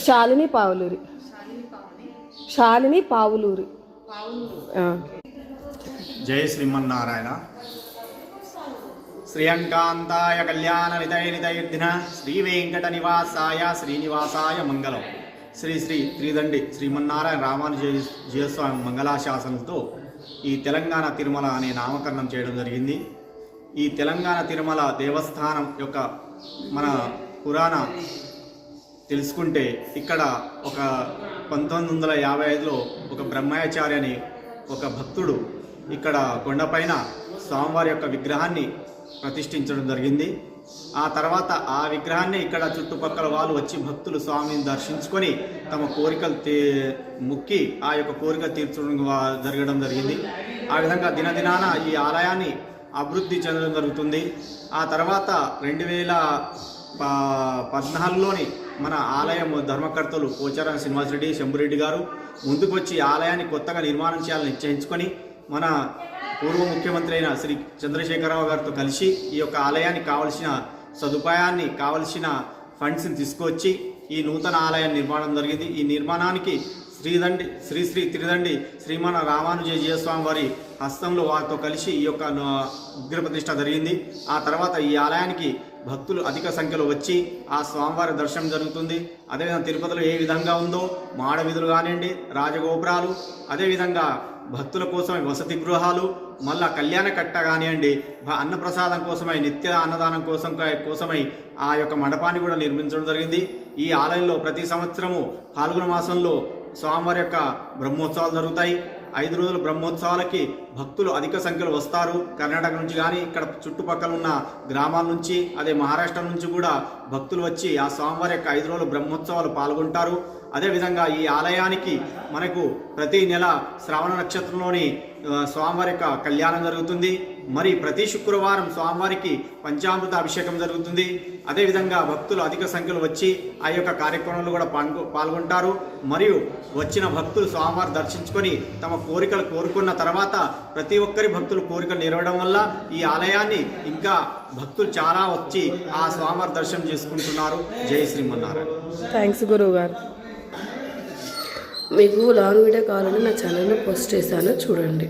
శాలిని పావులూరి. శాలిని పావులూరి. జయ శ్రీమన్నారాయణ. శ్రీయంకాంతాయ కళ్యాణ నితైర్ధిన శ్రీ వెంకట నివాసాయ శ్రీనివాసాయ మంగళం. శ్రీ శ్రీ త్రిదండి శ్రీమన్నారాయణ రామానుజస్వామి మంగళాశాసనంతో ఈ తెలంగాణ తిరుమల అనే నామకరణం చేయడం జరిగింది. ఈ తెలంగాణ తిరుమల దేవస్థానం యొక్క మన పురాణ తెలుసుకుంటే ఇక్కడ ఒక 1955లో ఒక బ్రహ్మయాచారి అని ఒక భక్తుడు ఇక్కడ కొండపైన స్వామివారి యొక్క విగ్రహాన్ని ప్రతిష్ఠించడం జరిగింది. ఆ తర్వాత ఆ విగ్రహాన్ని ఇక్కడ చుట్టుపక్కల వాళ్ళు వచ్చి భక్తులు స్వామిని దర్శించుకొని తమ కోరికలు ముక్కి ఆ యొక్క కోరిక తీర్చడం జరగడం జరిగింది. ఆ విధంగా దినదినాన ఈ ఆలయాన్ని అభివృద్ధి చెందడం జరుగుతుంది. ఆ తర్వాత 2014లోని మన ఆలయం ధర్మకర్తలు పోచారం శ్రీనివాసరెడ్డి శంభురెడ్డి గారు ముందుకు వచ్చి ఆలయాన్ని కొత్తగా నిర్మాణం చేయాలని నిశ్చయించుకొని మన పూర్వ ముఖ్యమంత్రి అయిన శ్రీ చంద్రశేఖరరావు గారితో కలిసి ఈ యొక్క ఆలయానికి కావలసిన సదుపాయాన్ని కావలసిన ఫండ్స్ని తీసుకొచ్చి ఈ నూతన ఆలయం నిర్మాణం జరిగింది. ఈ నిర్మాణానికి శ్రీ శ్రీ త్రిదండి శ్రీమన రామానుజస్వామి వారి హస్తంలో వారితో కలిసి ఈ యొక్క విగ్రహ ప్రతిష్ఠ జరిగింది. ఆ తర్వాత ఈ ఆలయానికి భక్తులు అధిక సంఖ్యలో వచ్చి ఆ స్వామివారి దర్శనం జరుగుతుంది. అదేవిధంగా తిరుపతిలో ఏ విధంగా ఉందో మాడ వీధులు కానివ్వండి, రాజగోపురాలు, అదేవిధంగా భక్తుల కోసమై వసతి గృహాలు, మళ్ళా కళ్యాణ కట్ట కానివ్వండి, అన్నప్రసాదం కోసమై నిత్య అన్నదానం కోసమై ఆ యొక్క మండపాన్ని కూడా నిర్మించడం జరిగింది. ఈ ఆలయంలో ప్రతి సంవత్సరము ఫాల్గుణ మాసంలో స్వామివారి యొక్క బ్రహ్మోత్సవాలు జరుగుతాయి. 5 రోజుల బ్రహ్మోత్సవాలకి భక్తులు అధిక సంఖ్యలో వస్తారు. కర్ణాటక నుంచి కానీ ఇక్కడ చుట్టుపక్కల ఉన్న గ్రామాల నుంచి, అదే మహారాష్ట్ర నుంచి కూడా భక్తులు వచ్చి ఆ స్వామివారి యొక్క 5 రోజుల బ్రహ్మోత్సవాలు పాల్గొంటారు. అదేవిధంగా ఈ ఆలయానికి మనకు ప్రతి నెల శ్రావణ నక్షత్రంలోని స్వామివారి యొక్క కళ్యాణం జరుగుతుంది. మరి ప్రతి శుక్రవారం స్వామివారికి పంచామృత అభిషేకం జరుగుతుంది. అదేవిధంగా భక్తులు అధిక సంఖ్యలో వచ్చి ఆ యొక్క కార్యక్రమంలో కూడా పాల్గొంటారు. మరియు వచ్చిన భక్తులు స్వామివారి దర్శించుకొని తమ కోరికలు కోరుకున్న తర్వాత ప్రతి ఒక్కరి భక్తులు కోరికలు నెరవేరడం వల్ల ఈ ఆలయాన్ని ఇంకా భక్తులు చాలా వచ్చి ఆ స్వామివారి దర్శనం చేసుకుంటున్నారు. జై శ్రీమన్నారాయణ. థ్యాంక్స్ గురువు గారు. మీకు లాంగ్ వీడియో కావాలని నా ఛానల్లో పోస్ట్ చేశాను, చూడండి.